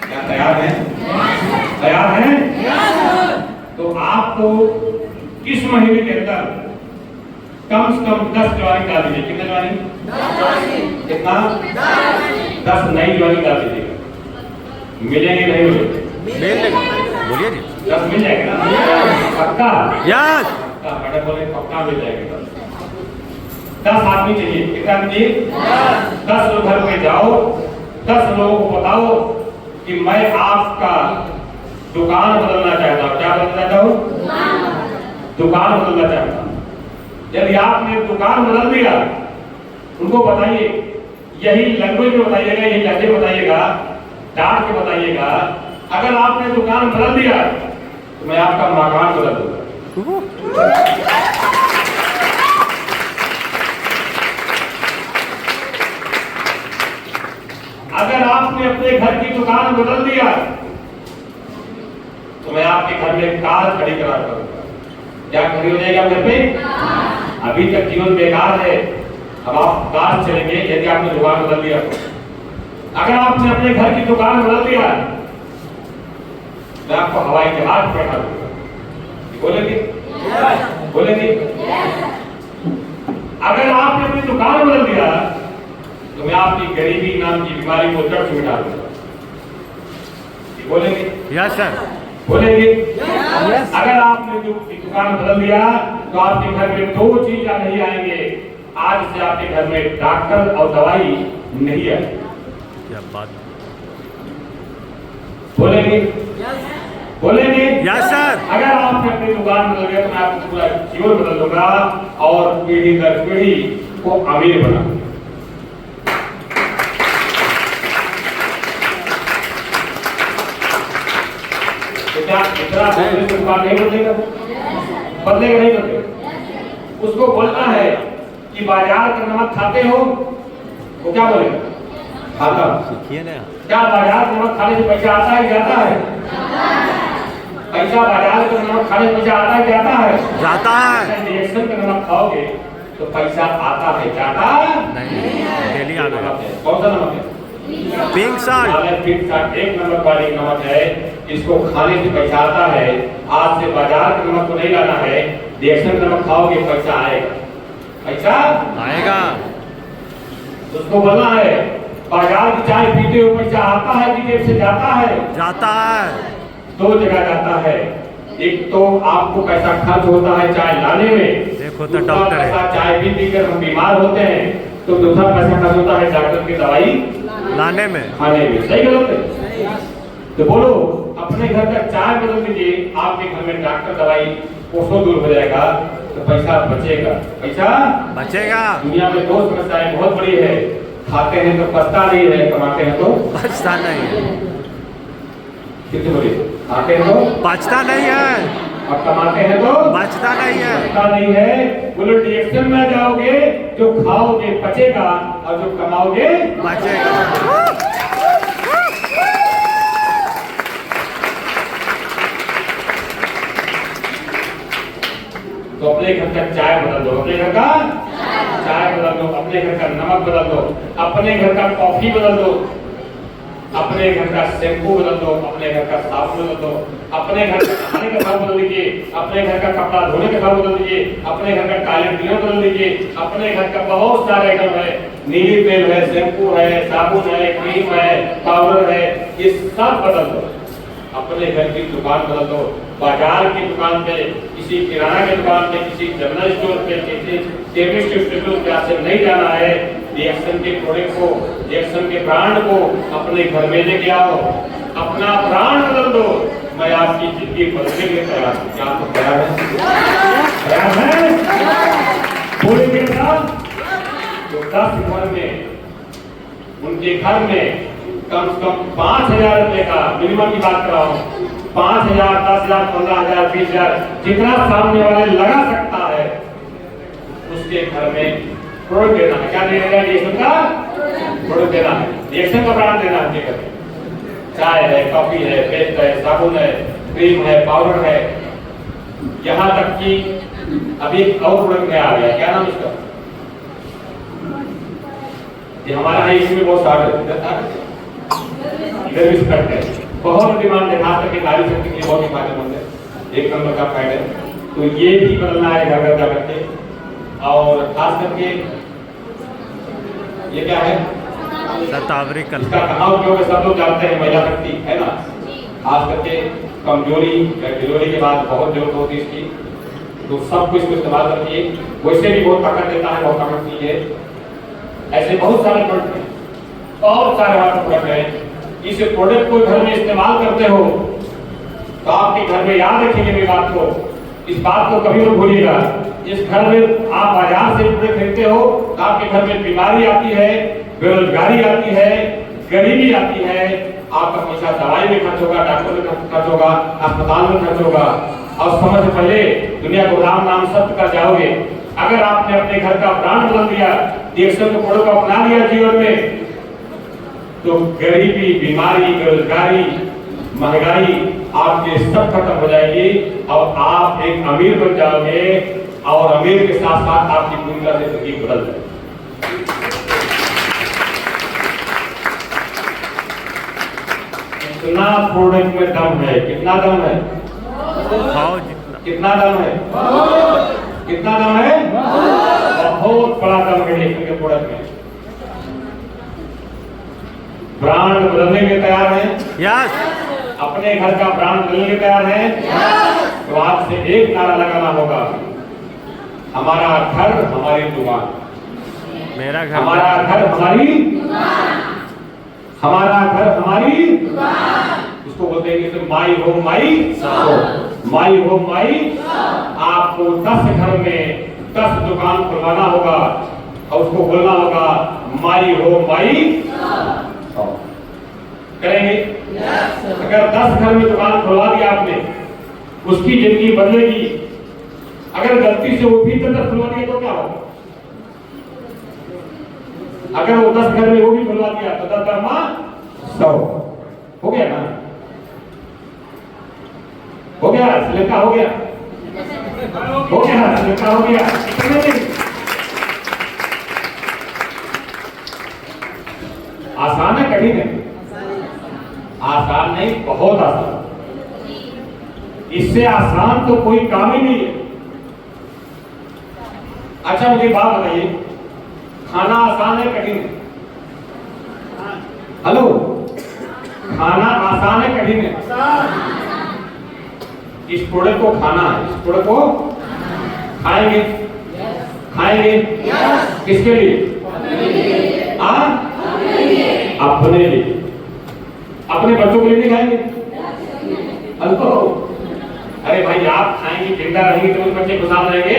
क्या तैयार हैं? तैयार हैं? तो आपको इस महीने के अंदर कम से कम 10 ज्वाइनिंग डाल दीजिए। कितना ज्वाइनिंग? कितना? 10 नई ज्वाइनिंग डाल दीजिएगा। मिलेंगे नहीं मिलेंगे? बोलिए जी। 10 मिल जाएगा ना? पक्का? यस। पक्का मैडम बोले पक्का मिल जाएगा। 10 आदमी चाहिए। कितना चाहिए? 10 लोग घर में जाओ, 10 लोगों को बताओ कि मैं आपका दुकान बदलना चाहता हूँ। क्या बदलना चाहता हूँ? दुकान बदलना चाहता हूँ। यदि आपने दुकान बदल दिया, उनको बताइए, यही लैंग्वेज में बताइएगा, यही लहजे में बताइएगा, डांट के बताइएगा। अगर आपने दुकान बदल दिया तो मैं आपका मकान बदल दूंगा। अगर आपने अपने घर की दुकान बदल दिया तो मैं आपके घर में कार खड़ी करा करूंगा। क्या खड़ी हो जाएगी आप घर पे? अभी तक जीवन बेकार है, अब आप कार चलेंगे यदि आपने दुकान बदल दिया। अगर आपने अपने घर की दुकान बदल दिया मैं आपको हवाई जहाज बैठा दूंगा। बोलेंगे? बोलेंगे? अगर आपने अपनी दुकान बदल दिया तो मैं आपकी गरीबी नाम की बीमारी को जड़ से मिटा दूंगा। बोलेंगे? Yes sir. बोलेंगे? अगर आपने जो दुकान बदल दिया तो आपके घर में 2 चीज नहीं आएंगे। आज से आपके घर में डॉक्टर और दवाई नहीं आएगी। क्या बात। बोलेंगे? बोलेंगे? Yes sir. अगर आपने अपनी दुकान बदल दिया तो मैं आपको पूरा जीवन बदल दूंगा और पीढ़ी दर पीढ़ी को अमीर बना दूंगा। क्या इतना बोलने से दुकान नहीं बदलेगा? बदलेगा नहीं बदलेगा? उसको बोलना है कि बाजार का नमक खाते हो, वो क्या बोलेगा? खाता। सीखिए ना। क्या बाजार का नमक खाने से पैसा आता है जाता है? पैसा बाजार का नमक खाने से पैसा आता है जाता है? जाता है। रिएक्शन का नमक खाओगे तो पैसा आता है जाता नहीं, डेली आ गया। कौन सा नमक है? Pink salt. Pink salt 1 number वाली नमक है, इसको खाने से पैसा आता है। आज से बाजार का नमक को नहीं लाना है, रिएक्शन नमक खाओगे पैसा आएगा। पैसा आएगा। उसको बोलना है बाजार की चाय पीते हो पैसा आता है कि जेब से जाता है? जाता है। 2 जगह जाता है। एक तो आपको पैसा खर्च होता है चाय लाने में, देखो तो डॉक्टर है। चाय पी पीकर हम बीमार होते हैं, तो दूसरा पैसा खर्च होता है डॉक्टर की दवाई लाने में, खाने में। सही गलत है? तो बोलो अपने घर का चाय बदल दीजिए, आपके घर में डॉक्टर दवाई कोसों दूर हो जाएगा तो पैसा बचेगा। पैसा बचेगा। दुनिया में 2 समस्याएं बहुत बड़ी है, खाते हैं तो पछता नहीं है, कमाते हैं तो बचता नहीं है। कितनी बड़ी? खाते हैं तो बचता नहीं है और कमाते हैं तो बचता नहीं है। बचता नहीं है। बोलो रिएक्शन में जाओगे, जो खाओगे बचेगा और जो कमाओगे बचेगा। तो अपने घर का चाय बदल दो, अपने घर का चाय बदल दो, अपने घर का नमक बदल दो, अपने घर का कॉफी बदल दो, अपने घर का शैम्पू बदल दो, अपने घर का साबुन बदल दो, अपने घर का खाने का साबुन बदल दीजिए, अपने घर का कपड़ा धोने का साबुन बदल दीजिए, अपने घर का टॉयलेट क्लीनर बदल दीजिए। अपने घर का बहुत सारे आइटम है, नीली तेल है, शैम्पू है, साबुन है, क्रीम है, पाउडर है, ये सब बदल दो। अपने घर की दुकान बदल दो। बाजार की दुकान पे, किसी किराना की दुकान पे, किसी जनरल स्टोर पे, किसी केमिस्ट स्टोर पे आपसे नहीं जाना है। रिएक्शन के प्रोडक्ट को, रिएक्शन के ब्रांड को अपने घर में लेके आओ, अपना ब्रांड बदल दो। मैं आपकी जिंदगी बदलने के लिए तैयार हूँ। क्या आपको तैयार है? तैयार है? बोलेंगे साहब तो 10 घर में, उनके घर में कम से कम 5,000 रुपए का मिनिमम की बात कर रहा हूँ। 5,000, 10,000, 15,000, 20,000 जितना सामने वाले लगा सकता है उसके घर में प्रोडक्ट देना है। क्या देना है? रिएक्शन का प्रोडक्ट देना है, रिएक्शन का ब्रांड देना है। उनके घर में चाय है, कॉफी है, पेस्ट है, साबुन है, क्रीम है, पाउडर है, यहाँ तक कि अभी एक और प्रोडक्ट नया आ गया। क्या नाम इसका? ये हमारा है, इसमें बहुत सारे रिस्पेक्ट है, बहुत डिमांड है, खास करके नारी शक्ति के लिए बहुत ही फायदेमंद है, एक नंबर का फायदा है। तो ये भी बदलना है घर घर जाकर के। और खास करके ये क्या है, शतावरी कला। इसका कहाँ उपयोग है सब लोग जानते हैं, महिला शक्ति है ना। खास करके कमजोरी या डिलीवरी के बाद बहुत जरूरत होती है इसकी, तो सब कुछ को इस्तेमाल करके वैसे भी बहुत ताकत देता है, बहुत ताकत की है। ऐसे बहुत सारे प्रोडक्ट हैं, बहुत सारे हमारे प्रोडक्ट हैं। इस प्रोडक्ट को घर में इस्तेमाल करते हो तो आपके घर में याद रखेंगे मेरी बात को, इस बात को कभी मत भूलिएगा। इस घर में आप बाजार से प्रोडक्ट खरीदते हो तो आपके घर में बीमारी आती है, बेरोजगारी आती है, गरीबी आती है, आपका पैसा दवाई में खर्च होगा, डॉक्टर में खर्च होगा, अस्पताल में खर्च होगा, और समय से पहले दुनिया को राम नाम सत्य कर जाओगे। अगर आपने अपने घर का ब्रांड बदल दिया, एक्शन के प्रोडक्ट को अपना लिया जीवन में, तो गरीबी, बीमारी, बेरोजगारी, महंगाई आपके सब खत्म हो जाएगी और आप एक अमीर बन जाओगे, और अमीर के साथ साथ आपकी पूरी तरह से जिंदगी बदल जाएगी। कितना प्रोडक्ट में दम है, कितना दम है, खाओ जितना। कितना दम है, कितना दम है, बहुत बड़ा दम है एक प्रोडक्ट में। ब्रांड बदलने के तैयार हैं? यस। अपने घर का ब्रांड बदलने के तैयार हैं? तो आज से एक नारा लगाना होगा, हमारा घर हमारी दुकान, मेरा घर। हमारा घर हमारी दुकान, हमारा घर हमारी दुकान। इसको बोलते हैं कि my home my shop, my home my. आपको 10 घर में 10 दुकान खुलवाना होगा और उसको बोलना होगा माई होम माई शॉप। करेंगे? अगर 10 घर में दुकान खुलवा दिया आपने, उसकी जिंदगी बदलेगी। अगर गलती से वो भी 10 खुलवा दिया तो क्या होगा? अगर वो 10 घर में वो भी खुलवा दिया तो 10 कर्मा 100 हो गया ना, हो गया, श्रीलंका हो गया, हो गया, श्रीलंका हो गया। आसान है कठिन है? आसान नहीं, बहुत आसान। इससे आसान तो कोई काम ही नहीं है। अच्छा मुझे बात बताइए, खाना आसान है कठिन है? हेलो, खाना आसान है कठिन है? इस प्रोडक्ट को खाना है, इस प्रोडक्ट को खाएंगे, खाएंगे किसके लिए? अपने लिए। अपने बच्चों के लिए नहीं खाएंगे? हेलो, अरे भाई आप खाएंगे, जिंदा रहेंगे तो बच्चे खुशहाल रहेंगे।